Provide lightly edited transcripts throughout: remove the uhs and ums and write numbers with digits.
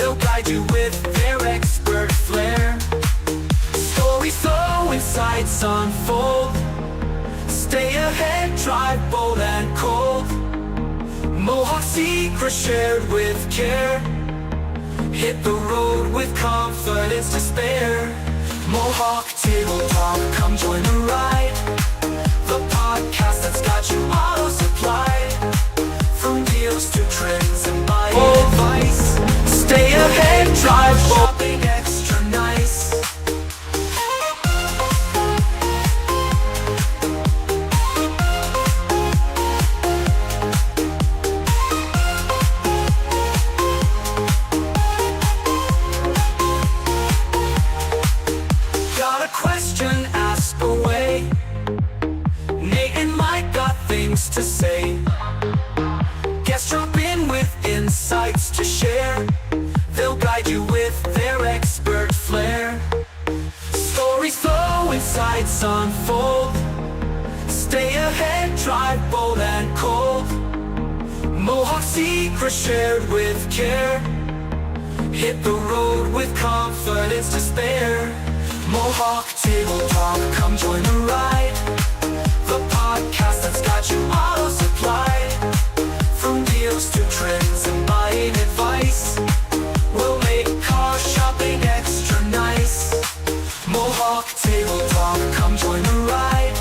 They'll guide you with their expert flair. Stories so insights unfold. Stay ahead, drive bold and cold. Mohawk secrets shared with care. Hit the road with confidence to spare. Mohawk Table Talk, come join the ride. The podcast that's got you auto supplied. From deals to trends and buying advice. Stay ahead, drive shopping extra nice. Got a question, ask away. Nate and Mike got things to say. Guests drop in with insights to share. They'll guide you with their expert flair. Stories flow, insights unfold. Stay ahead, drive bold and cold. Mohawk secrets shared with care. Hit the road with confidence to spare. Mohawk Table Talk, come join the ride. The podcast that's got you auto supplied. From deals to trends and buying advice. We'll make car shopping extra nice. Mohawk Table Talk, come join the ride.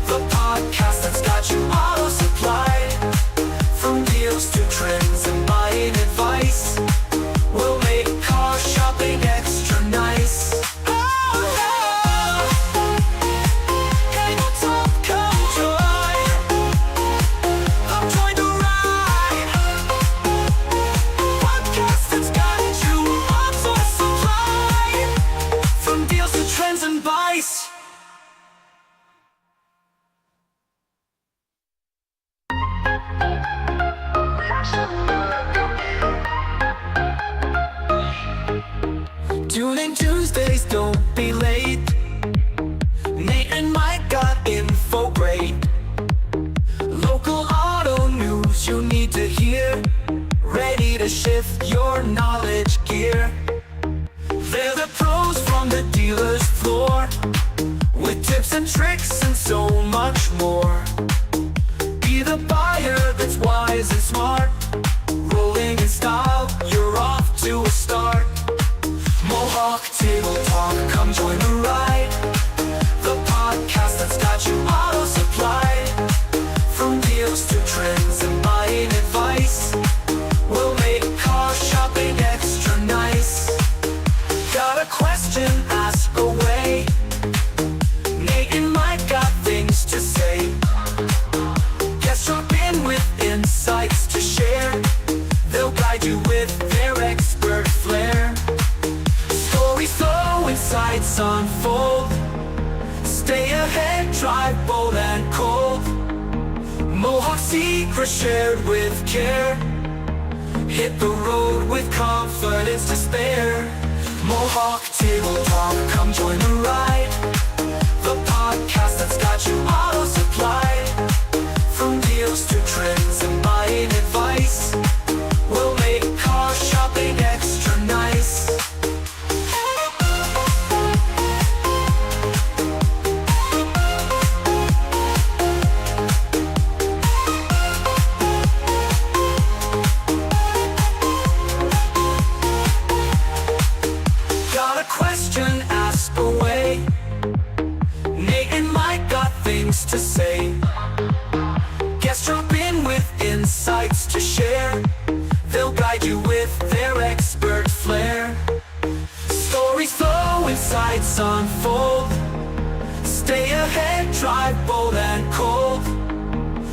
The podcast that's got you auto supplied. From deals to trends and buying advice. We'll make car shopping extra nice. Tune in Tuesdays, don't be late. Nate and Mike got info great. Local auto news you need to hear. Ready to shift your knowledge gear. They're the pros from the dealer's floor, with tips and tricks and so much more. Be the buyer that's wise and smart. Rolling in style, you're off to a start. Mohawk Table Talk, come join the ride. The podcast that's got you auto supplied. From deals to trends and buying advice. We'll make car shopping extra nice. Got a question, ask away. Nate and Mike got things to say. Guests drop in with insights to share. They'll guide you with their expert flair. Stories flow, insights unfold. Stay ahead, drive bold and cold. Mohawk secrets shared with care. Hit the road with confidence to spare. Mohawk Table Talk, come join the ride. The podcast that's got you auto supplied. From deals to trends and buying advice. We'll make car shopping extra nice. Got a question, ask away. Nate and Mike got things to say. Guests drop in with insights to share. They'll guide you with their expert flair. Stories flow, insights unfold. Stay ahead, drive bold and cold.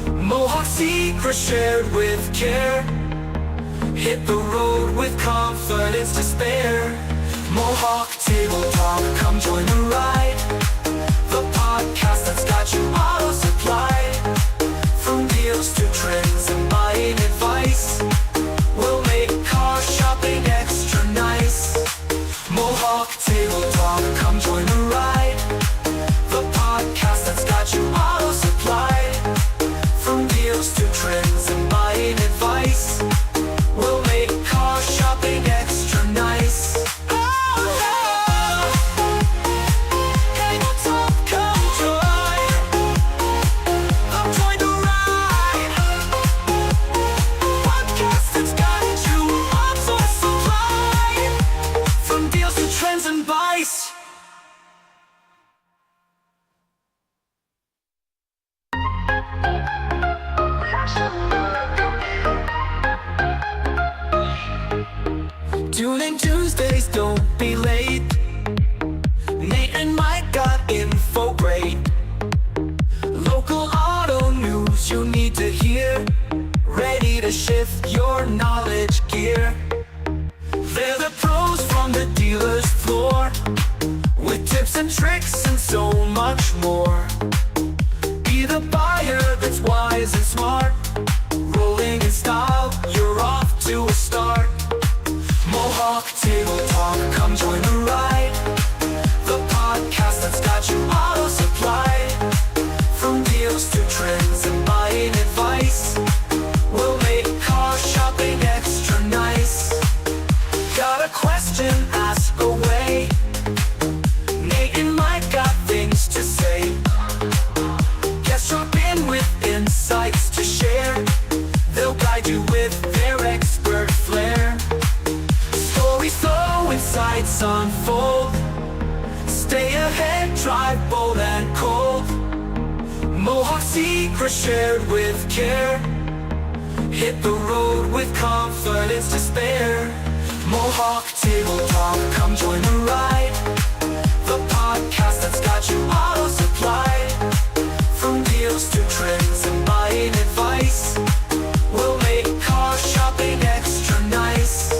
Mohawk secrets shared with care. Hit the road with confidence to spare. Mohawk Table Talk, come join the ride. The podcast that's got you auto supplied. From deals to trends and buying advice. We'll make car shopping extra nice. Mohawk Table Talk, come join the ride. The podcast that's got you auto supplied. From deals to trends and buying advice. We'll make car shopping extra Tuning Tuesdays, don't be late. Nate and Mike got info great. Local auto news you need to hear. Ready to shift your knowledge gear. They're the pros from the dealer's floor, with tips and tricks and so much more. Be the buyer that's wise and smart. Rolling in style, you're off to a start. Mohawk Table Talk, come join the ride. The podcast that's got you auto supplied. From deals to trends and buying advice, we'll make car shopping extra nice. Got a question? Ask away. Nate and Mike got things to say. Guest drop in with insights to share. They'll guide you with their expert flair. Stories flow, insights unfold. Stay ahead, drive bold and cold. Mohawk secrets shared with care. Hit the road with confidence to spare. Mohawk Table Talk, come join the ride. The podcast that's got you auto supplied. From deals to trends and buying advice, we'll make car shopping extra nice.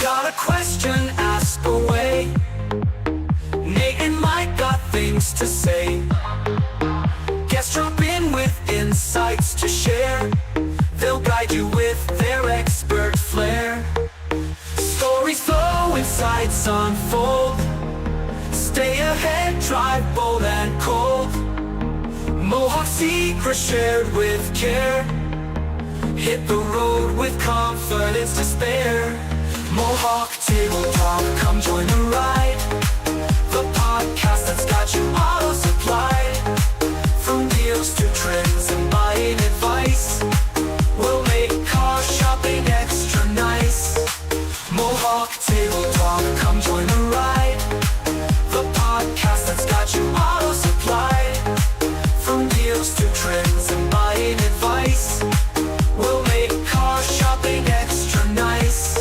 Got a question? Ask away. Nate and Mike got things to say. Guests drop in with insights to share. They'll guide you with their expert flair. Stories flow, insights unfold. Stay ahead, drive bold and cold. Mohawk secrets shared with care. Hit the road with confidence to spare. Mohawk Table Talk, come join the ride. The podcast that's got you auto supplied. From deals to trends and buying advice, we'll make car shopping extra nice. Mohawk Table Talk, come join the ride. The podcast that's got you auto supplied. From deals to trends and buying advice, we'll make car shopping extra nice.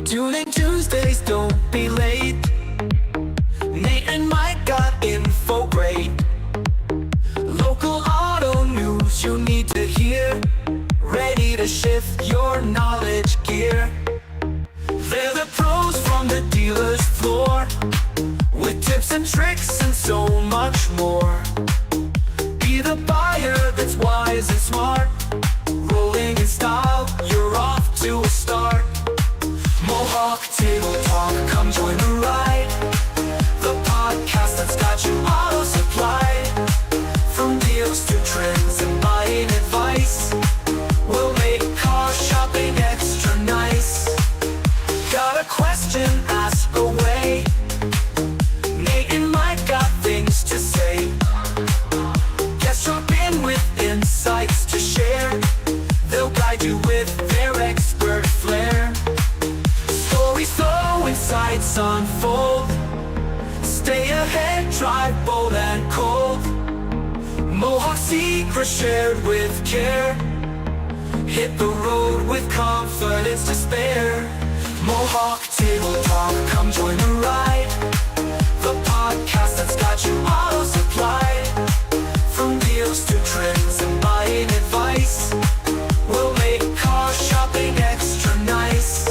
Tuning Tuesdays, don't be late. Nate and Mike got info great. Local auto news you need to hear. Ready to shift your knowledge gear. They're the pros from the dealer's floor, with tips and tricks and so much more. Be the buyer that's wise and smart. Rolling in style, you're off to a start. Mohawk Table Talk, come join the ride. The podcast that's got you auto supplied. From deals to trends and buying advice, we'll make car shopping extra nice. Got a question? Ask away. Nate and Mike got things to say. Guests drop in with insights to share. They'll guide you with their expert flair. Stories flow, insights unfold. Stay ahead, drive bold and cold. Mohawk secrets shared with care. Hit the road with confidence to spare. Mohawk Table Talk, come join the ride. The podcast that's got you auto supplied. From deals to trends and buying advice, we'll make car shopping extra nice.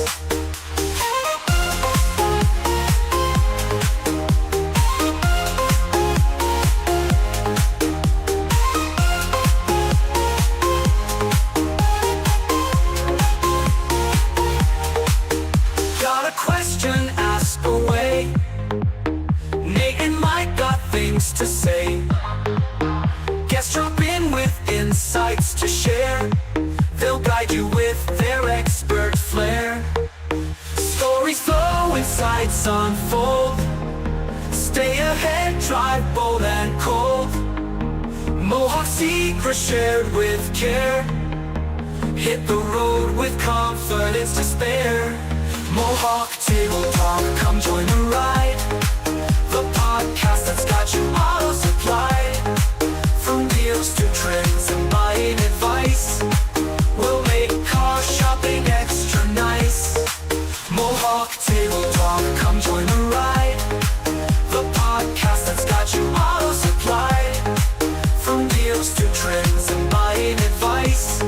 Got a question? Ask away. to say. Guests drop in with insights to share. They'll guide you with their expert flair. Stories flow, insights unfold. Stay ahead, drive bold and cold. Mohawk secrets shared with care. Hit the road with confidence to spare. Mohawk Table Talk, come join the ride. The podcast that's got you auto supplied. From deals to trends and buying advice, we'll make car shopping extra nice. Mohawk Table Talk, come join the ride. The podcast that's got you auto supplied. From deals to trends and buying advice,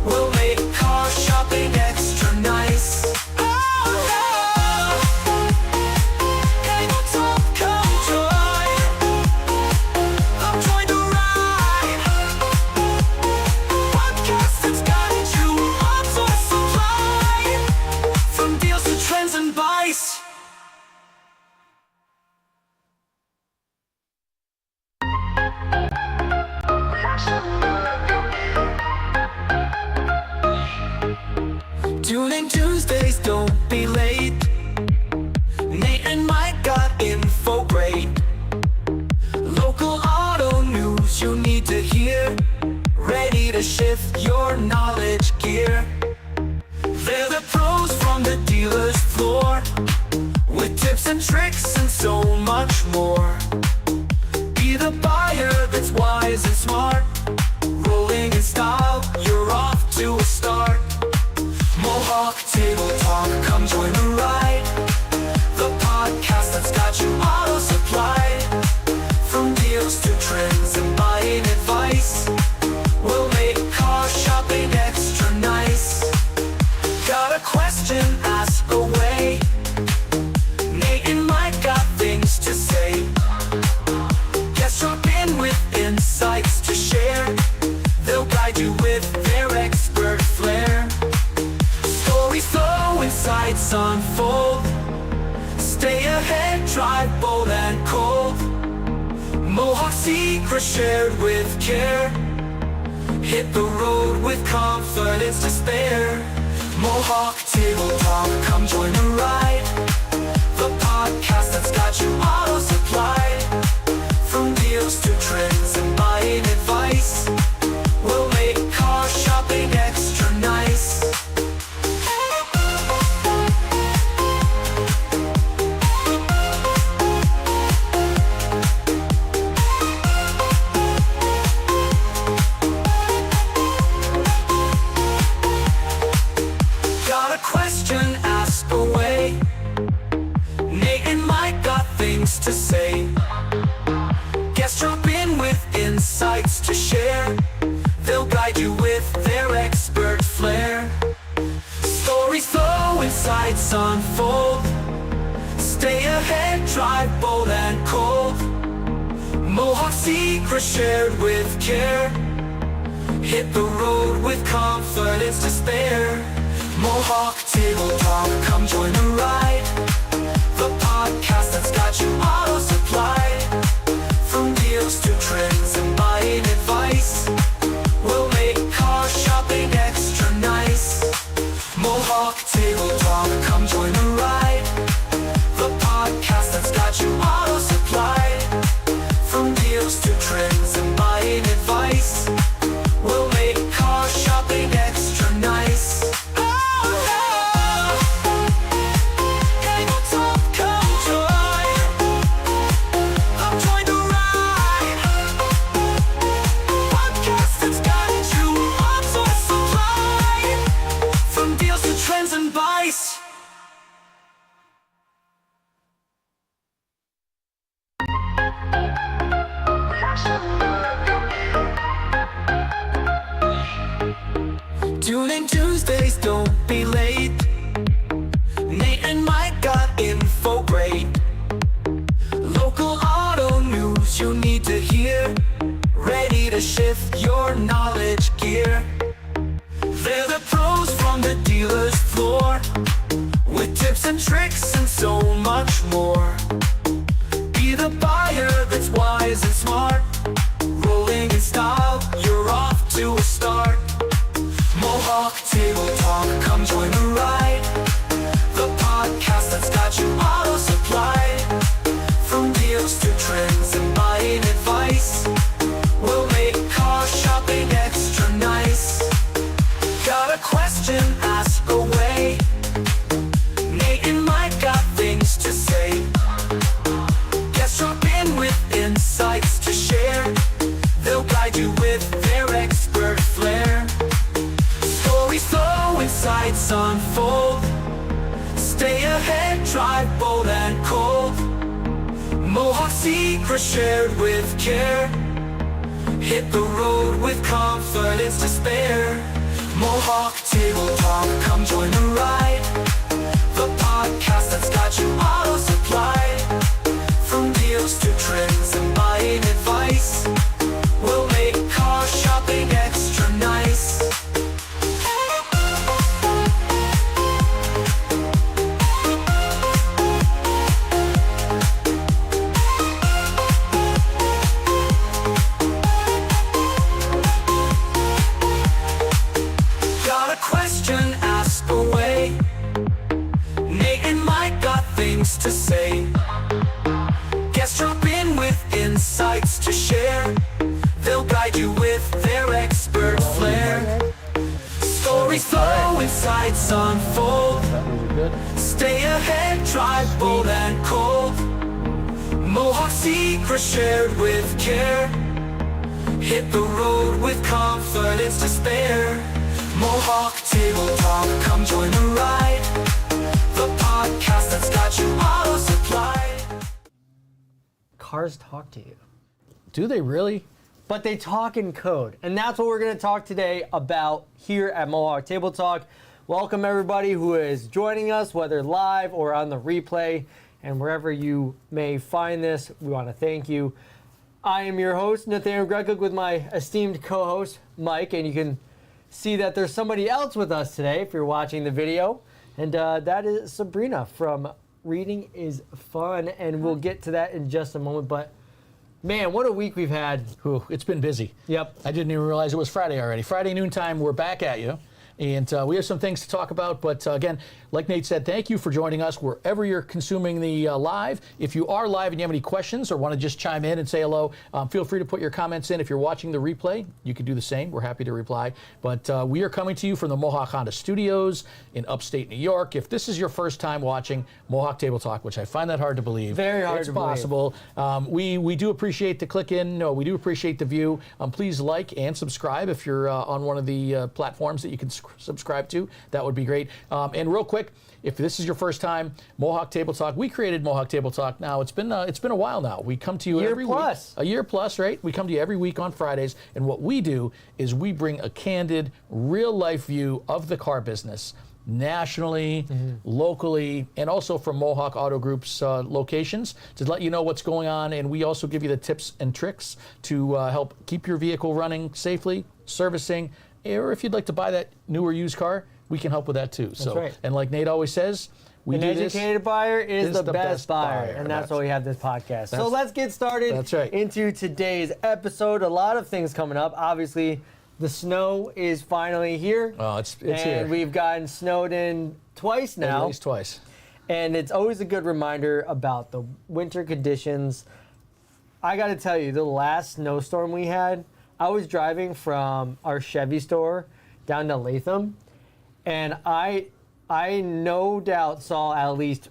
we'll make car shopping extra nice. Tuning Tuesdays, don't be late. Nate and Mike got info great. Local auto news you need to hear. Ready to shift your knowledge gear. They're the pros from the dealer's floor, with tips and tricks and so much more. Be the buyer that's wise and smart. Rolling in style, you're off to a start. Mohawk Table Talk, come join the ride. The podcast that's got you auto supplied. From deals to trends and buying advice, we'll make car shopping extra nice. Got a question? Ask away. Nate and Mike got things to say. Guests drop in with insights to share. They'll guide you with their expert flair. Stories flow, insights unfold. Stay ahead, drive bold and cold. Mohawk secrets shared with care. Hit the road with confidence to spare. Mohawk Table Talk, come join the ride. The podcast that's got you auto supplied. From deals to trends and buying advice, we'll make car shopping extra nice. Got a question? Ask away. Nate and Mike got things to say. Guests drop in with insights to share. They'll guide you with their expert flair. Stories flow, insights unfold. Stay ahead, drive bold and cold. Mohawk secrets shared with care. Hit the road with confidence to spare. Mohawk Table Talk, come join the ride. The podcast that's got you auto supplied. From deals to trends and buying advice, we'll make car shopping extra nice. Mohawk Table Talk, come join the ride. The podcast that's got you auto supplied. From deals to trends and buying advice, we'll make car shopping extra nice. Hey, secret shared with care. Hit the road with confidence to spare. Mohawk Table Talk, come join the ride. The podcast that's got you auto supplied. From deals to trends and buying advice, we'll make car shopping extra nice. Got a question? Ask away. Nate and Mike got things to say. Guests drop in with insights to share. They'll guide you with their expert flair. Stories flow, insights unfold. Stay ahead, drive bold and cold. Mohawk secret shared with care. Hit the road with confidence to spare. Mohawk Table Talk, come join the ride. The podcast that's got you auto supplied. Cars talk to you. Do they really? But they talk in code. And that's what we're going to talk today about here at Mohawk Table Talk. Welcome everybody who is joining us, whether live or on the replay. And wherever you may find this, we want to thank you. I am your host, Nathaniel Gregg, with my esteemed co-host, Mike. And you can see that there's somebody else with us today if you're watching the video. And that is Sabrina from Reading is Fun. And we'll get to that in just a moment. But man, what a week we've had. Ooh, it's been busy. Yep. I didn't even realize it was Friday already. Friday noontime, we're back at you. And we have some things to talk about. But again, like Nate said, thank you for joining us wherever you're consuming the live. If you are live and you have any questions or want to just chime in and say hello, feel free to put your comments in. If you're watching the replay, you can do the same. We're happy to reply. But we are coming to you from the Mohawk Honda Studios in upstate New York. If this is your first time watching Mohawk Table Talk, which I find that hard to believe. Very hard it's to possible. We do appreciate the click in. No, we do appreciate the view. Please like and subscribe if you're on one of the platforms that you can subscribe to. That would be great. And real quick, if this is your first time, Mohawk Table Talk, we created Mohawk Table Talk. Now it's been a while now. We come to you every week. A year plus, right? We come to you every week on Fridays, and what we do is we bring a candid, real life view of the car business, nationally, locally, and also from Mohawk Auto Group's locations to let you know what's going on. And we also give you the tips and tricks to help keep your vehicle running safely, servicing, or if you'd like to buy that new or used car, we can help with that too. That's right. And like Nate always says, an educated buyer is the best buyer. And that's why we have this podcast. So let's get started into today's episode. A lot of things coming up. Obviously, the snow is finally here. Oh, it's here. And we've gotten snowed in twice now. At least twice. And it's always a good reminder about the winter conditions. I got to tell you, the last snowstorm we had, I was driving from our Chevy store down to Latham, and I no doubt saw at least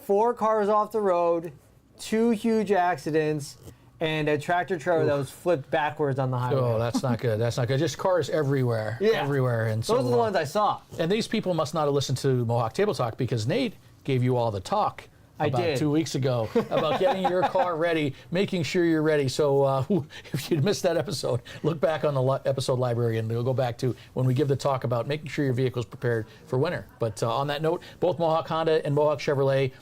4 cars off the road, 2 huge accidents, and a tractor trailer that was flipped backwards on the highway. Oh, that's not good. That's not good. Just cars everywhere. Yeah. Everywhere. And those are the ones I saw. And these people must not have listened to Mohawk Table Talk because Nate gave you all the talk. I did. 2 weeks ago about getting your car ready, making sure you're ready. So if you missed that episode, look back on the episode library and we'll go back to when we give the talk about making sure your vehicle's prepared for winter. But on that note, both Mohawk Honda and Mohawk Chevrolet,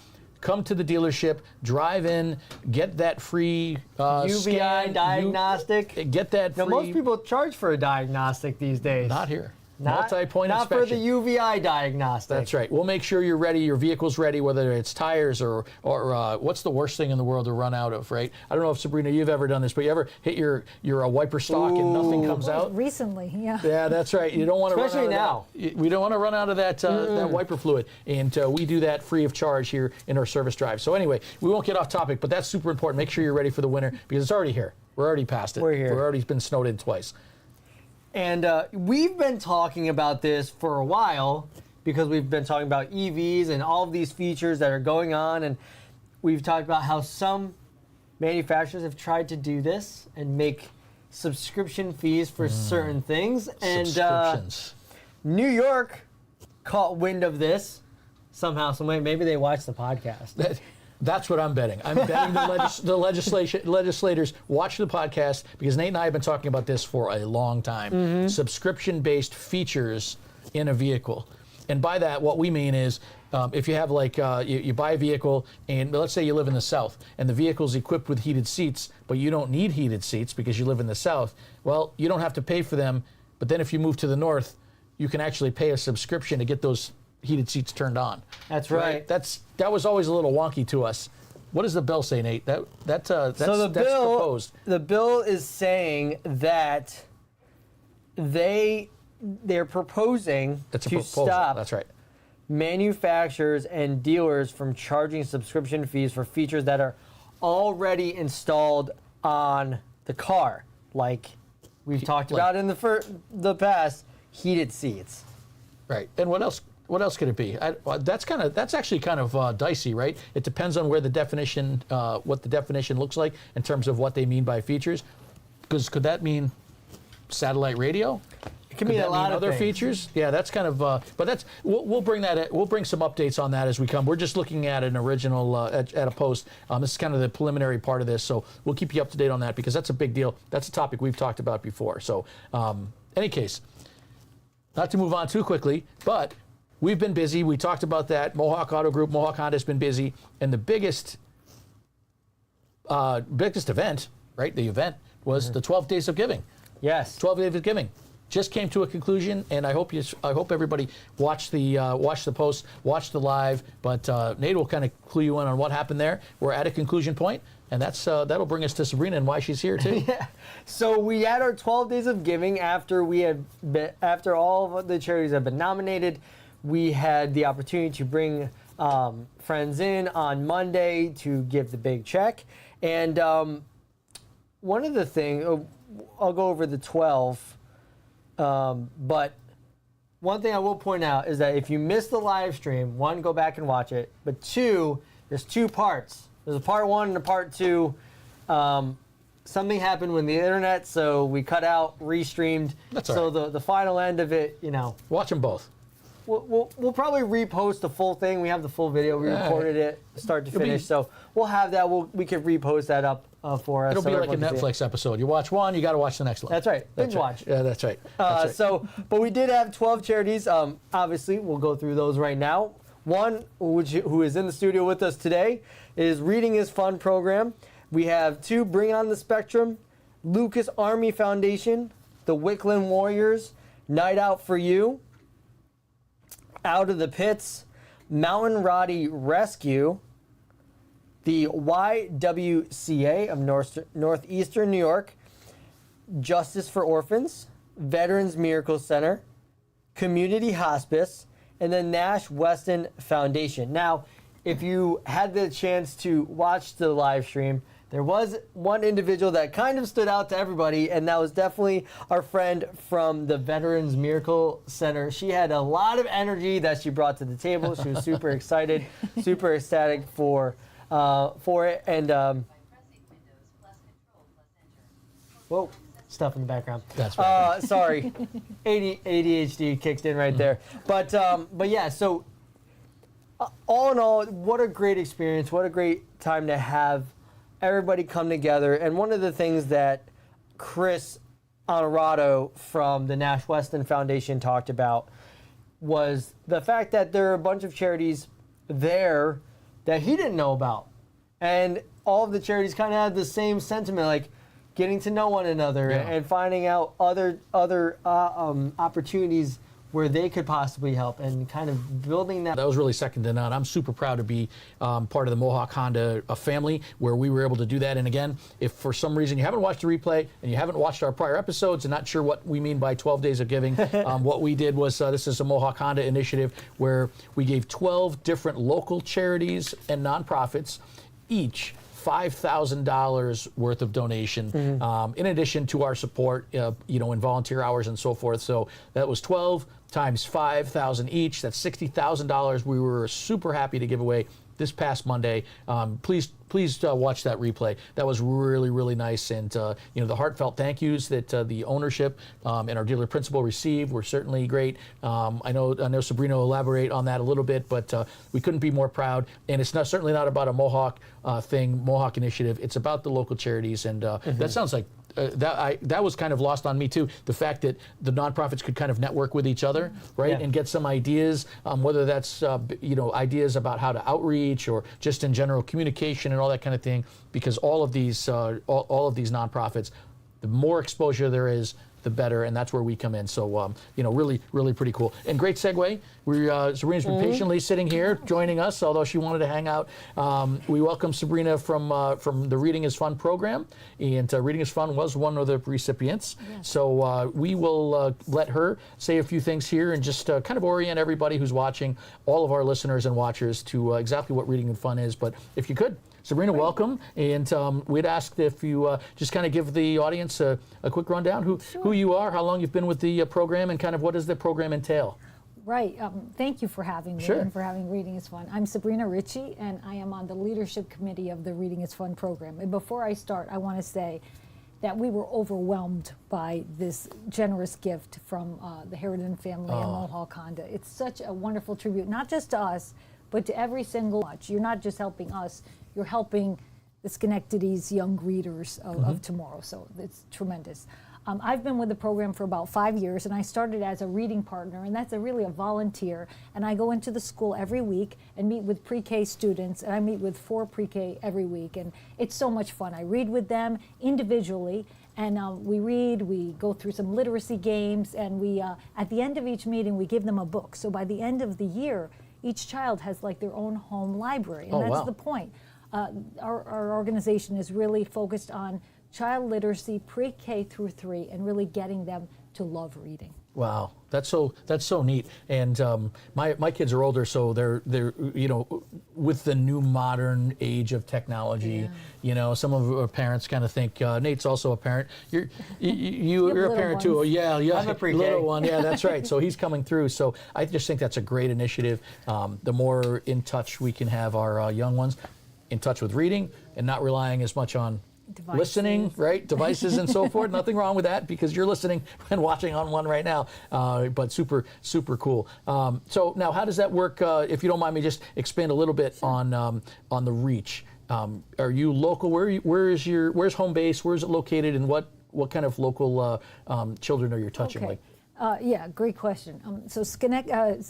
come to the dealership, drive in, get that free UVI diagnostic. Get that free. Now, most people charge for a diagnostic these days. Not here. Multi-point not inspection. For the UVI diagnostic. That's right. We'll make sure you're ready, your vehicle's ready, whether it's tires or what's the worst thing in the world to run out of, right? I don't know if, Sabrina, you've ever done this, but you ever hit your wiper stock and nothing comes out? Recently, yeah. Yeah, that's right. You don't want to run out Especially now. We don't want to run out of that wiper fluid, and we do that free of charge here in our service drive. So anyway, we won't get off topic, but that's super important. Make sure you're ready for the winter because it's already here. We're already past it. We're here. We've already been snowed in twice. And we've been talking about this for a while because we've been talking about EVs and all of these features that are going on. And we've talked about how some manufacturers have tried to do this and make subscription fees for certain things. And Subscriptions. New York caught wind of this somehow, some way. Maybe they watched the podcast. That's what I'm betting. I'm betting the legislators watch the podcast, because Nate and I have been talking about this for a long time. Subscription-based features in a vehicle. And by that, what we mean is, if you have you buy a vehicle, and let's say you live in the South, and the vehicle's equipped with heated seats, but you don't need heated seats because you live in the South, well, you don't have to pay for them. But then if you move to the North, you can actually pay a subscription to get those heated seats turned on. That's right. That was always a little wonky to us. What does the bill say, Nate? That's proposed. The bill is saying that they're proposing to stop. That's right. Manufacturers and dealers from charging subscription fees for features that are already installed on the car, like we've talked about in the past, heated seats. Right. And what else? What else could it be? That's actually kind of dicey, right? It depends on where the definition, what the definition looks like in terms of what they mean by features. Because could that mean satellite radio? It can mean a lot of other things. Features. Yeah, that's kind of. But that's we'll bring that. We'll bring some updates on that as we come. We're just looking at an original at a post. This is kind of the preliminary part of this, so we'll keep you up to date on that, because that's a big deal. That's a topic we've talked about before. So, any case, not to move on too quickly, but we've been busy. We talked about that. Mohawk Auto Group, Mohawk Honda has been busy, and the biggest event, right? The event was the 12 Days of Giving. Yes. 12 Days of Giving just came to a conclusion, and I hope everybody watched the post, watched the live. But Nate will kind of clue you in on what happened there. We're at a conclusion point, and that'll bring us to Sabrina and why she's here too. Yeah. So we had our 12 Days of Giving after all of the charities have been nominated. We had the opportunity to bring friends in on Monday to give the big check, and one of the things, I'll go over the 12. But one thing I will point out is that if you missed the live stream, one, go back and watch it. But two, there's two parts. There's a part one and a part two. Something happened with the internet, so we cut out, restreamed. That's all so right. the final end of it, Watch them both. We'll probably repost the full thing. We have the full video. We recorded it start to finish, so we'll have that. We can repost that up for us. It'll be like a Netflix episode. You watch one, you got to watch the next one. That's right. Binge watch. Yeah, that's right. That's right. But we did have 12 charities. Obviously, we'll go through those right now. One, who is in the studio with us today, is Reading is Fun program. We have two, Bring on the Spectrum, Lucas Army Foundation, the Wickland Warriors, Night Out for You, Out of the Pits, Mountain Roddy Rescue, the YWCA of Northeastern New York, Justice for Orphans, Veterans Miracle Center, Community Hospice, and the Nash Weston Foundation. Now, if you had the chance to watch the live stream, there was one individual that kind of stood out to everybody, and that was definitely our friend from the Veterans Miracle Center. She had a lot of energy that she brought to the table. She was super excited, super ecstatic for it, and whoa, stuff in the background. That's right. Sorry, ADHD kicked in right there. But yeah, so all in all, what a great experience! What a great time to have everybody come together. And one of the things that Chris Honorado from the Nash Weston Foundation talked about was the fact that there are a bunch of charities there that he didn't know about. And all of the charities kind of had the same sentiment, like getting to know one another and finding out other opportunities where they could possibly help, and kind of building that. That was really second to none. I'm super proud to be part of the Mohawk Honda family where we were able to do that. And again, if for some reason you haven't watched the replay and you haven't watched our prior episodes and not sure what we mean by 12 Days of Giving, what we did was this is a Mohawk Honda initiative where we gave 12 different local charities and nonprofits each $5,000 worth of donation, in addition to our support, in volunteer hours and so forth. So that was 12 times $5,000 each. That's $60,000. We were super happy to give away this past Monday. Please watch that replay. That was really, really nice. And the heartfelt thank yous that the ownership and our dealer principal received were certainly great. I know Sabrina will elaborate on that a little bit, but we couldn't be more proud. And it's certainly not about a Mohawk Mohawk initiative. It's about the local charities. And that sounds like that was kind of lost on me too. The fact that the nonprofits could kind of network with each other, right, Yeah. and get some ideas, whether that's ideas about how to outreach or just in general communication and all that kind of thing. Because all of these nonprofits, the more exposure there is, the better, and that's where we come in. So, really, really pretty cool. And great segue. Sabrina's been patiently sitting here joining us, although she wanted to hang out. We welcome Sabrina from the Reading is Fun program, and Reading is Fun was one of the recipients. Yes. So we will let her say a few things here and just kind of orient everybody who's watching, all of our listeners and watchers, to exactly what Reading and Fun is. But if you could, Sabrina, welcome. And we'd ask if you just kind of give the audience a quick rundown, who you are, how long you've been with the program, and kind of what does the program entail. Right. Thank you for having me and for having Reading is Fun. I'm Sabrina Ritchie, and I am on the leadership committee of the Reading is Fun program. And before I start, I want to say that we were overwhelmed by this generous gift from the Harridan family and Mohawk Honda. It's such a wonderful tribute, not just to us, but to every single one. You're not just helping us, you're helping the Schenectady's young readers of tomorrow, so it's tremendous. I've been with the program for about 5 years, and I started as a reading partner, and that's really a volunteer. And I go into the school every week and meet with pre-K students, and I meet with 4 pre-K every week, and it's so much fun. I read with them individually, and we go through some literacy games, and we at the end of each meeting, we give them a book. So by the end of the year, each child has like their own home library, and that's the point. Our organization is really focused on child literacy pre-K through 3 and really getting them to love reading. Wow, that's so neat. And my kids are older, so they're with the new modern age of technology. Some of our parents kind of think Nate's also a parent. You're a parent ones. too. Oh, yeah, I'm a pre-K. little one. Yeah, that's right. So he's coming through. So I just think that's a great initiative. The more in touch we can have our young ones, in touch with reading and not relying as much on Devices. Listening, right? Devices and so forth. Nothing wrong with that because you're listening and watching on one right now. But super, super cool. So now, how does that work? If you don't mind me, just expand a little bit on the reach. Are you local? Where's home base? Where is it located? And what kind of local children are you touching? Okay. Yeah, great question. So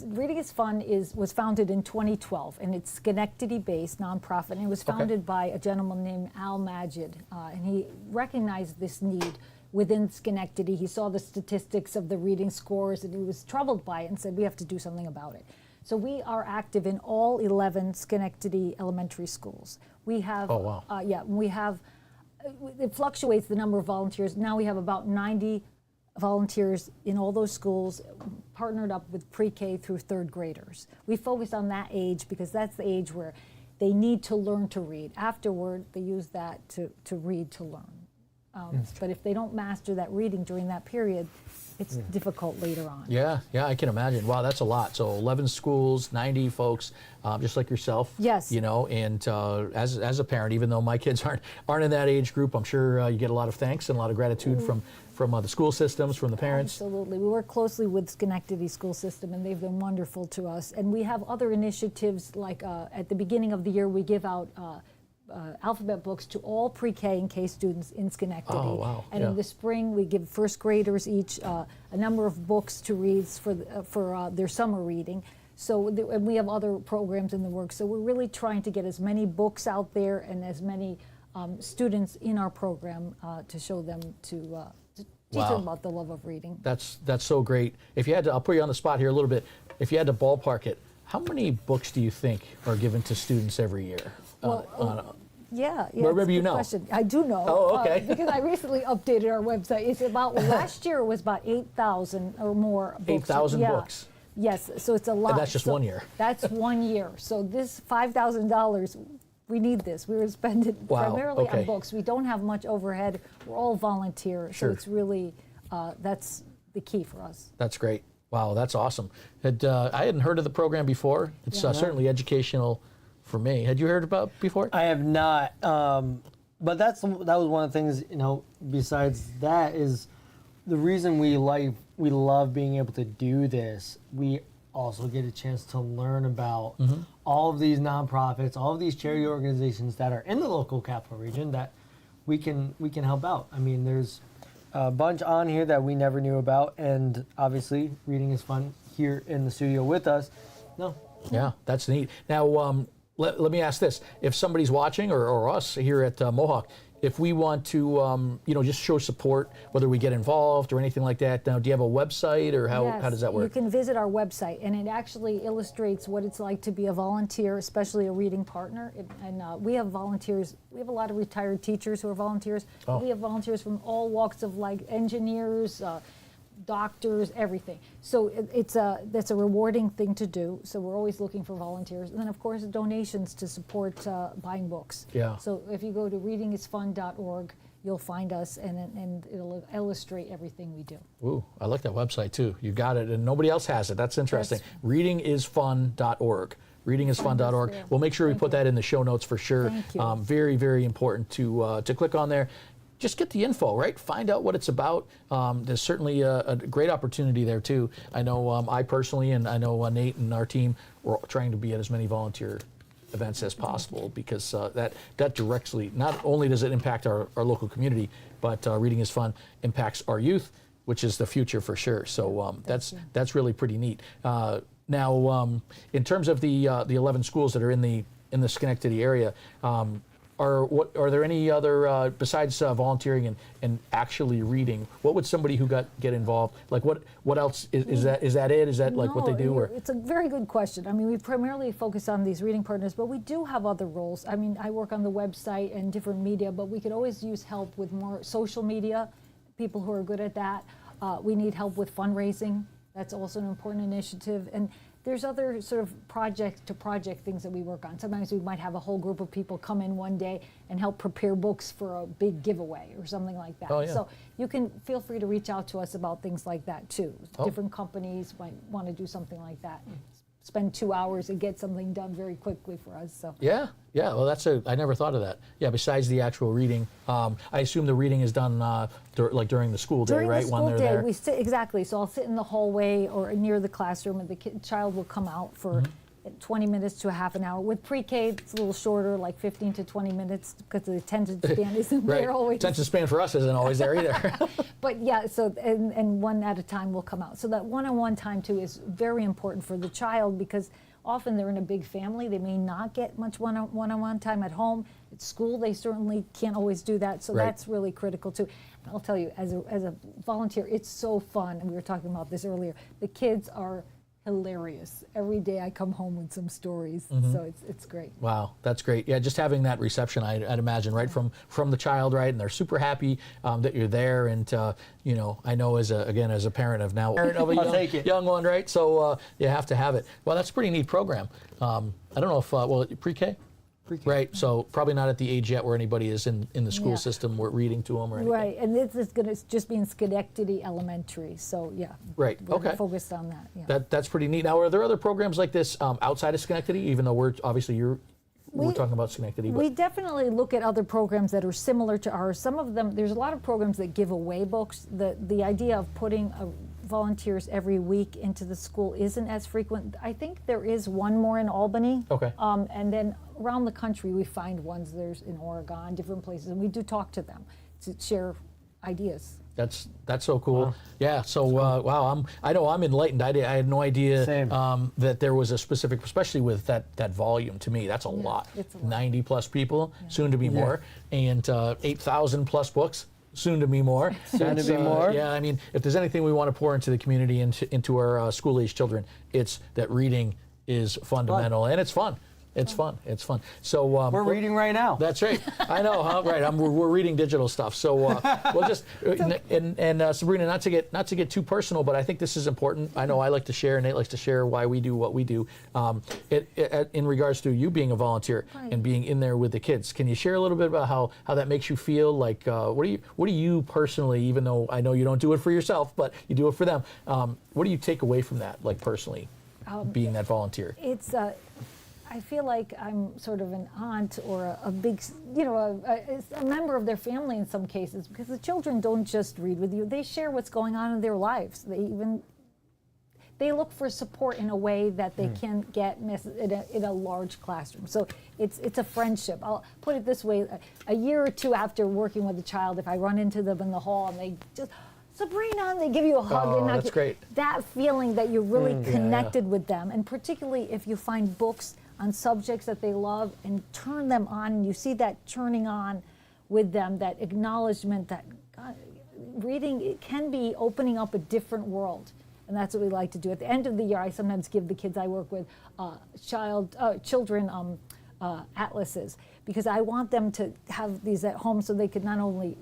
Reading is Fun was founded in 2012, and it's Schenectady-based nonprofit, and it was founded by a gentleman named Al Majid, and he recognized this need within Schenectady. He saw the statistics of the reading scores, and he was troubled by it and said, we have to do something about it. So we are active in all 11 Schenectady elementary schools. We have, we have, it fluctuates the number of volunteers. Now we have about 90 volunteers in all those schools, partnered up with pre-K through 3rd graders. We focus on that age because that's the age where they need to learn to read. Afterward, they use that to read to learn. But if they don't master that reading during that period, it's difficult later on. Yeah, I can imagine. Wow, that's a lot. So 11 schools, 90 folks, just like yourself. Yes. And as a parent, even though my kids aren't in that age group, I'm sure you get a lot of thanks and a lot of gratitude from the school systems, from the parents. Absolutely. We work closely with Schenectady school system, and they've been wonderful to us. And we have other initiatives, like at the beginning of the year, we give out alphabet books to all pre-K and K students in Schenectady. Oh, wow. And in the spring, we give 1st graders each a number of books to read for their summer reading. So and we have other programs in the works. So we're really trying to get as many books out there and as many students in our program to show them to teach them about the love of reading. That's so great. If you had to, I'll put you on the spot here a little bit. If you had to ballpark it, how many books do you think are given to students every year? Yeah, or maybe you know. Question. I do know. Oh, okay. Because I recently updated our website. It's about last year it was about 8,000 or more books. 8,000 books. Yes, so it's a lot. And that's just 1 year. That's 1 year. So this $5,000, we need this. We were spending primarily on books. We don't have much overhead. We're all volunteers, so it's really that's the key for us. That's great. Wow, that's awesome. I hadn't heard of the program before. It's certainly educational for me. Had you heard about it before? I have not. But that was one of the things, besides that is the reason we love being able to do this. We also get a chance to learn about all of these nonprofits, all of these charity organizations that are in the local capital region that we can help out. I mean, there's a bunch on here that we never knew about, and obviously Reading is Fun here in the studio with us. No. Yeah, that's neat. Now, let me ask this. If somebody's watching, or us here at Mohawk, if we want to, just show support, whether we get involved or anything like that, now, do you have a website, or how does that work? You can visit our website, and it actually illustrates what it's like to be a volunteer, especially a reading partner. We have volunteers. We have a lot of retired teachers who are volunteers. Oh. We have volunteers from all walks of life, engineers, doctors, everything. So that's a rewarding thing to do. So we're always looking for volunteers. And then, of course, donations to support buying books. Yeah. So if you go to readingisfun.org, you'll find us, and it'll illustrate everything we do. Ooh, I like that website, too. You got it, and nobody else has it. That's interesting. Readingisfun.org. Readingisfun.org. We'll make sure we put that in the show notes for sure. Thank you. Very, very important to click on there. Just get the info, right? Find out what it's about. There's certainly a great opportunity there, too. I know I personally, and I know Nate and our team, we're trying to be at as many volunteer events as possible, because that directly, not only does it impact our local community, but Reading is Fun impacts our youth, which is the future for sure. So that's really pretty neat. Now, in terms of the 11 schools that are in the Schenectady area, are there any other besides volunteering and actually reading? What would somebody who get involved, like what else is that it? Is that like what they do? Or It's a very good question. I mean, we primarily focus on these reading partners, but we do have other roles. I mean, I work on the website and different media, but we could always use help with more social media, people who are good at that. We need help with fundraising. That's also an important initiative. And there's other sort of project-to-project things that we work on. Sometimes we might have a whole group of people come in one day and help prepare books for a big giveaway or something like that. Oh, yeah. So you can feel free to reach out to us about things like that too. Oh. Different companies might want to do something like that. Spend 2 hours and get something done very quickly for us. So yeah. Well, I never thought of that. Yeah. Besides the actual reading, I assume the reading is done during the school day, during right? the school when they're day, there. we sit exactly. So I'll sit in the hallway or near the classroom, and the child will come out for 20 minutes to a half an hour. With pre-K, it's a little shorter, like 15 to 20 minutes, because the attention span isn't Right. there always. Attention span for us isn't always there either. But yeah, so and one at a time will come out. So that one-on-one time too is very important for the child, because often they're in a big family. They may not get much one-on-one time at home. At school, they certainly can't always do that. So Right. that's really critical too. And I'll tell you, as a volunteer, it's so fun. And we were talking about this earlier. The kids are hilarious. Every day I come home with some stories. So it's great. Wow, that's great. Yeah, just having that reception, I'd imagine, right, from the child, right, and they're super happy that you're there, and I know as a parent of a young one, right, so you have to have it. Well, that's a pretty neat program. I don't know if pre-K? Pre-K. Right, so probably not at the age yet where anybody is in the school system, we're reading to them or anything. Right, and this is going to just be in Schenectady Elementary, so yeah. Right, we're okay. focused on that. Yeah. That's pretty neat. Now, are there other programs like this outside of Schenectady, even though we're talking about Schenectady? But We definitely look at other programs that are similar to ours. Some of them, there's a lot of programs that give away books. The idea of putting volunteers every week into the school isn't as frequent. I think there is one more in Albany. Okay. And then around the country, we find ones. There's in Oregon, different places, and we do talk to them to share ideas. That's so cool. Wow. Yeah. So wow, I know I'm enlightened. I had no idea Same. that there was a specific, especially with that volume. To me, that's a lot. It's a lot. 90 plus people, soon to be more, and 8,000 plus books. Soon to be more. Soon to be more. Yeah, I mean, if there's anything we want to pour into the community, into our school-age children, it's that reading is fundamental, and it's fun. It's fun. It's fun. So We're reading right now. That's right. I know, huh? Right. We're reading digital stuff. So we'll just and Sabrina, not to get too personal, but I think this is important. I know I like to share, and Nate likes to share why we do what we do. In regards to you being a volunteer and being in there with the kids, can you share a little bit about how that makes you feel? Like what do you personally, even though I know you don't do it for yourself, but you do it for them. What do you take away from that, like personally, being that volunteer? It's I feel like I'm sort of an aunt or a big, a member of their family in some cases, because the children don't just read with you; they share what's going on in their lives. They look for support in a way that they can't get in a large classroom. So it's a friendship. I'll put it this way: a year or two after working with a child, if I run into them in the hall and they just, Sabrina, and they give you a hug. Oh, and that's great. That feeling that you're really connected with them, and particularly if you find books on subjects that they love and turn them on, and you see that turning on with them, that acknowledgement that God, reading, it can be opening up a different world. And that's what we like to do. At the end of the year, I sometimes give the kids I work with children atlases, because I want them to have these at home so they could not only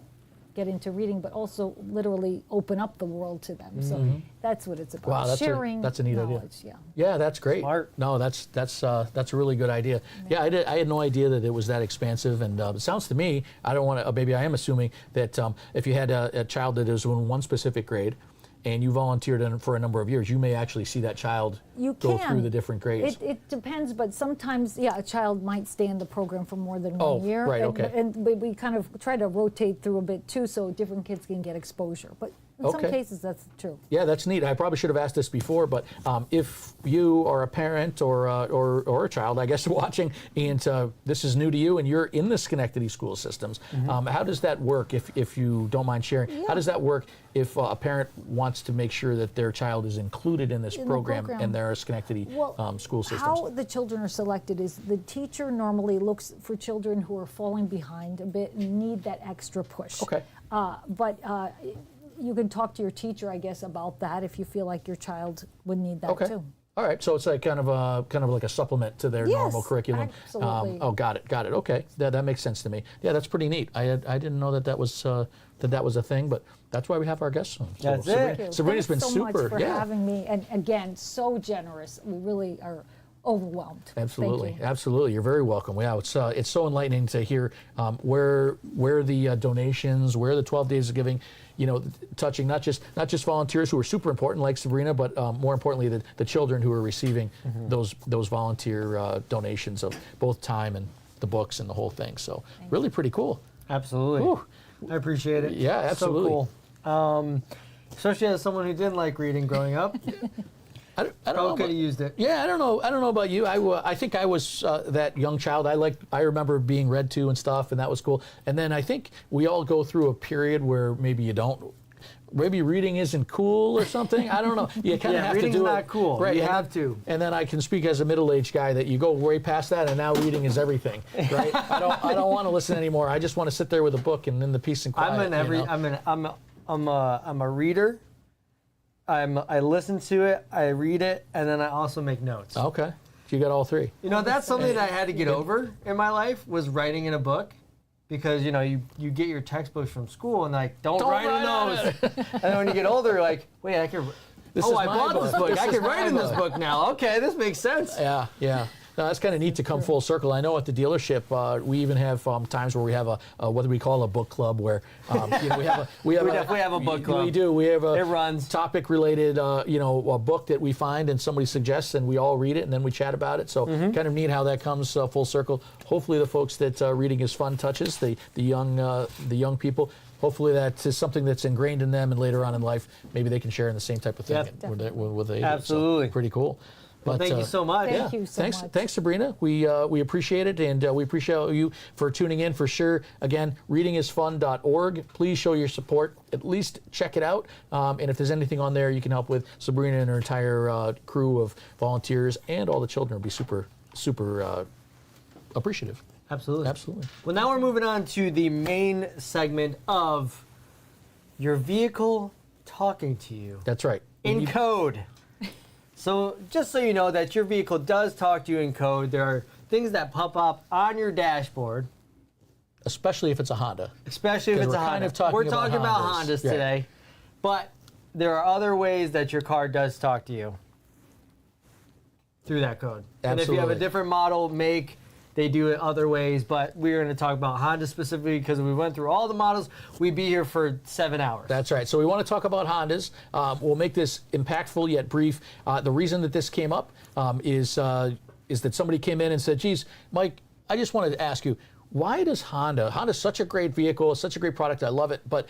get into reading, but also literally open up the world to them. So that's what it's about. Wow, sharing that's a neat idea. knowledge. Yeah. Yeah, that's great. Smart. No, that's a really good idea. Yeah, I had no idea that it was that expansive, and it sounds to me, I don't want to, maybe I am assuming that if you had a child that is in one specific grade, and you volunteered for a number of years, you may actually see that child go through the different grades. It depends, but sometimes, a child might stay in the program for more than 1 year. Right, and, okay. And we kind of try to rotate through a bit too, so different kids can get exposure. But in some cases, that's true. Yeah, that's neat. I probably should have asked this before, but if you are a parent or a child, I guess, watching, and this is new to you, and you're in the Schenectady school systems, how does that work, if you don't mind sharing? Yeah. How does that work if a parent wants to make sure that their child is included in this program in their Schenectady school systems? How the children are selected is the teacher normally looks for children who are falling behind a bit and need that extra push. Okay. But you can talk to your teacher, I guess, about that if you feel like your child would need that too. All right, so it's like kind of like a supplement to their normal curriculum. Absolutely. Got it. Okay, that makes sense to me. Yeah, that's pretty neat. I didn't know that was a thing, but that's why we have our guests on. So That's it. Sabrina's been Thanks so super. much for having me, and again, so generous. We really are overwhelmed. Absolutely, Thank you. absolutely. You're very welcome. Yeah, it's so enlightening to hear where the donations, where the 12 days of giving, touching not just volunteers who are super important like Sabrina, but more importantly the children who are receiving those volunteer donations of both time and the books and the whole thing. So really pretty cool. Absolutely. Whew. I appreciate it. Yeah, absolutely. So cool. Especially as someone who didn't like reading growing up. I don't know. Probably could have used it. Yeah, I don't know about you. I think I was that young child. I remember being read to and stuff, and that was cool. And then I think we all go through a period where maybe you don't. Maybe reading isn't cool or something. I don't know. You kind of have to do it. Reading's not cool. Right. You have to. And then I can speak as a middle-aged guy that you go way past that, and now reading is everything. Right. I don't want to listen anymore. I just want to sit there with a book and in the peace and quiet. I'm a reader. I listen to it, I read it, and then I also make notes. Okay. So you got all three. That's something that I had to get over in my life, was writing in a book. Because you get your textbooks from school and don't write in those. And then when you get older, you're like, wait, I bought this book. I can write in this book now. Okay, this makes sense. Yeah. No, that's kind of neat to come full circle. I know at the dealership we even have times where we have a what do we call a book club, where we definitely have a book club. We do. We have it runs topic related a book that we find and somebody suggests and we all read it and then we chat about it. So kind of neat how that comes full circle. Hopefully the folks that reading is fun touches the young people. Hopefully that is something that's ingrained in them, and later on in life maybe they can share in the same type of thing with they Absolutely. So, pretty cool. Well, thank you so much. Thank you so much. Thanks, Sabrina. We appreciate it, and we appreciate you for tuning in for sure. Again, readingisfun.org. Please show your support. At least check it out. And if there's anything on there you can help with, Sabrina and her entire crew of volunteers and all the children will be super, super appreciative. Absolutely. Well, now we're moving on to the main segment of your vehicle talking to you. That's right. In code. So just so you know that your vehicle does talk to you in code, there are things that pop up on your dashboard. Especially if it's a Honda. Especially if it's a Honda. We're talking about Hondas today. But there are other ways that your car does talk to you through that code. Absolutely. And if you have a different model, make, they do it other ways. But we're going to talk about Honda specifically because we went through all the models. We'd be here for 7 hours. That's right. So we want to talk about Hondas. We'll make this impactful yet brief. The reason that this came up is is that somebody came in and said, geez, Mike, I just wanted to ask you, why does Honda's such a great vehicle, such a great product, I love it, but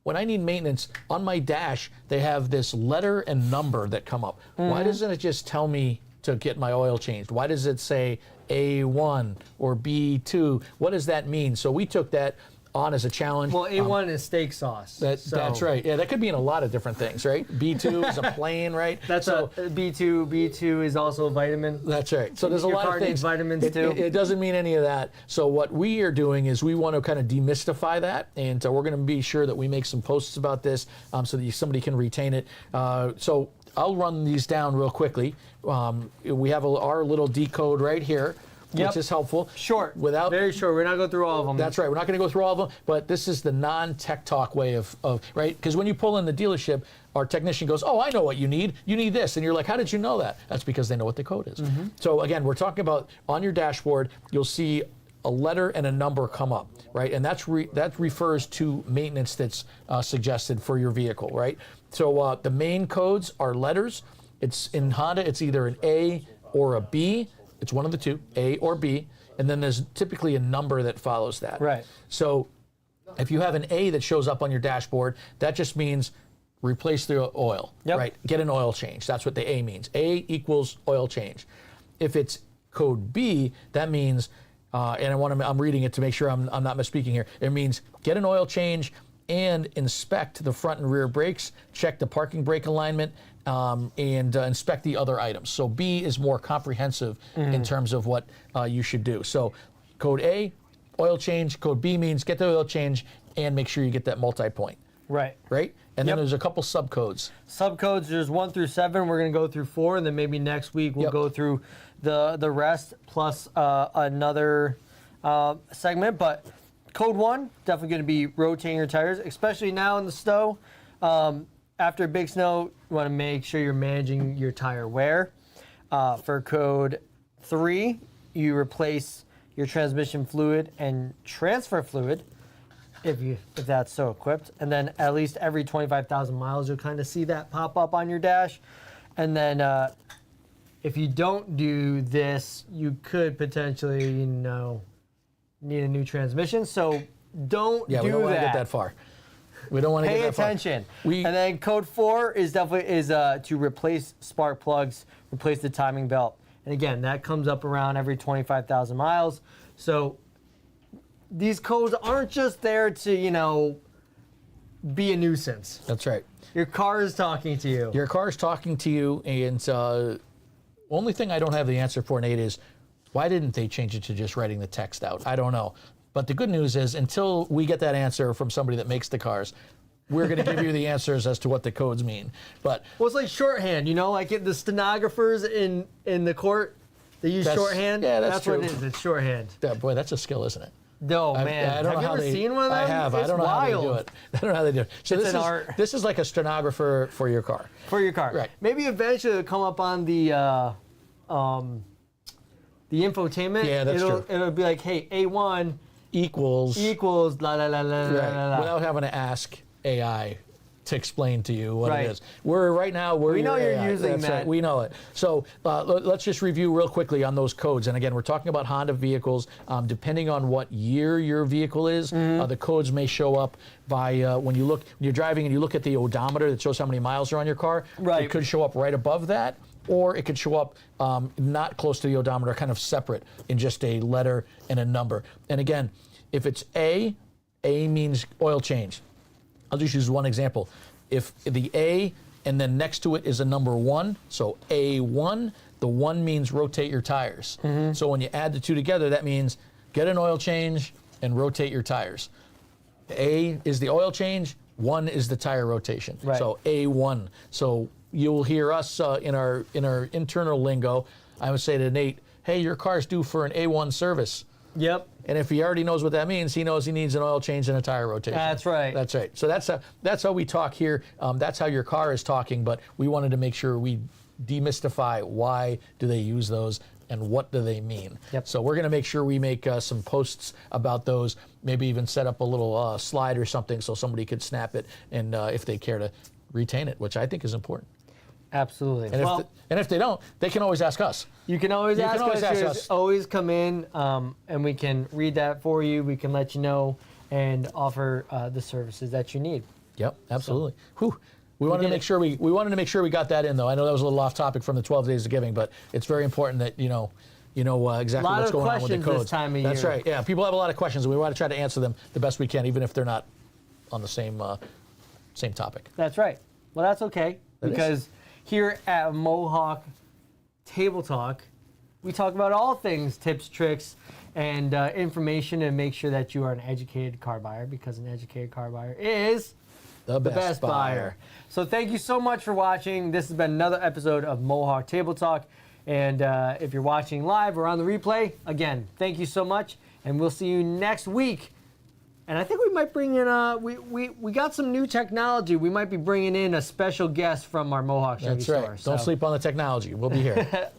when I need maintenance, on my dash, they have this letter and number that come up. Why doesn't it just tell me to get my oil changed? Why does it say A1 or B2? What does that mean? So we took that on as a challenge. Well, A1 is steak sauce. That's right. Yeah, that could be in a lot of different things, right? B2 is a plane, right? That's B2. B2 is also a vitamin. That's right. So there's a Your lot car of needs things. vitamins too. It doesn't mean any of that. So what we are doing is we want to kind of demystify that, and we're going to be sure that we make some posts about this so that somebody can retain it. So I'll run these down real quickly. We have our little decode right here, which is helpful. Short. Very short. We're not going through all of them. That's right. We're not going to go through all of them, but this is the non-tech talk way of right? Because when you pull in the dealership, our technician goes, oh, I know what you need. You need this. And you're like, how did you know that? That's because they know what the code is. So again, we're talking about on your dashboard, you'll see a letter and a number come up, right? And that refers to maintenance that's suggested for your vehicle, right? So the main codes are letters. It's in Honda, it's either an A or a B. It's one of the two, A or B, and then there's typically a number that follows that. Right. So if you have an A that shows up on your dashboard, that just means replace the oil, right? Get an oil change. That's what the A means. A equals oil change. If it's code B, that means, and I'm reading it to make sure I'm not misspeaking here. It means get an oil change and inspect the front and rear brakes, check the parking brake alignment, and inspect the other items. So B is more comprehensive in terms of what you should do. So code A, oil change. Code B means get the oil change and make sure you get that multi-point. Right. Right? And then there's a couple subcodes. Subcodes, there's 1 through 7. We're going to go through 4, and then maybe next week we'll go through the rest plus another segment. But code 1, definitely going to be rotating your tires, especially now in the snow. After a big snow, you want to make sure you're managing your tire wear. For code 3, you replace your transmission fluid and transfer fluid, if that's so equipped. And then at least every 25,000 miles, you'll kind of see that pop up on your dash. And then if you don't do this, you could potentially, need a new transmission. So don't do that. We don't want to get that far. We don't want to get that far. Pay attention. And then code 4 is definitely to replace spark plugs, replace the timing belt. And again, that comes up around every 25,000 miles. So these codes aren't just there to, be a nuisance. That's right. Your car is talking to you. Your car is talking to you, and only thing I don't have the answer for, Nate, is why didn't they change it to just writing the text out? I don't know. But the good news is until we get that answer from somebody that makes the cars, we're going to give you the answers as to what the codes mean. But it's like shorthand, like the stenographers in the court, they use shorthand. Yeah, that's true. What it is. It's shorthand. Boy, that's a skill, isn't it? No, man. I don't know have you ever seen one of them? I have. It's I don't know wild. how they do it. I don't know how they do it. So it's an art. This is like a stenographer for your car. For your car. Right. Maybe eventually it'll come up on the infotainment. Yeah, that's true. It'll be like, hey, A1 equals la la la la la. Without having to ask AI to explain to you what it is. Right now we know you're AI. using That's that. Right. We know it. So let's just review real quickly on those codes. And again, we're talking about Honda vehicles. Depending on what year your vehicle is, the codes may show up by when you're driving and you look at the odometer that shows how many miles are on your car. Right. It could show up right above that, or it could show up not close to the odometer, kind of separate in just a letter and a number. And again, if it's A means oil change. I'll just use one example. If the A and then next to it is a number 1, so A1, the 1 means rotate your tires. So when you add the two together, that means get an oil change and rotate your tires. A is the oil change, 1 is the tire rotation. Right. So A1. So you'll hear us in our internal lingo, I would say to Nate, hey, your car's due for an A1 service. Yep. And if he already knows what that means, he knows he needs an oil change and a tire rotation. That's right. That's right. So that's how we talk here. That's how your car is talking, but we wanted to make sure we demystify why do they use those and what do they mean. Yep. So we're going to make sure we make some posts about those, maybe even set up a little slide or something so somebody could snap it and if they care to retain it, which I think is important. Absolutely. And if they don't, they can always ask us. You can always ask us. us. Always come in, and we can read that for you. We can let you know and offer the services that you need. Yep, absolutely. Whew. We wanted to make sure we got that in, though. I know that was a little off topic from the 12 days of giving, but it's very important that you know exactly what's going on with the codes. This time of That's year. right. Yeah, people have a lot of questions, and we want to try to answer them the best we can, even if they're not on the same topic. That's right. Well, that's okay because here at Mohawk Table Talk, we talk about all things tips, tricks, and information, and make sure that you are an educated car buyer, because an educated car buyer is the best buyer. So thank you so much for watching. This has been another episode of Mohawk Table Talk. And if you're watching live or on the replay, again, thank you so much. And we'll see you next week. And I think we might bring in, we got some new technology. We might be bringing in a special guest from our Mohawk Chevy store. That's right. Don't sleep on the technology. We'll be here.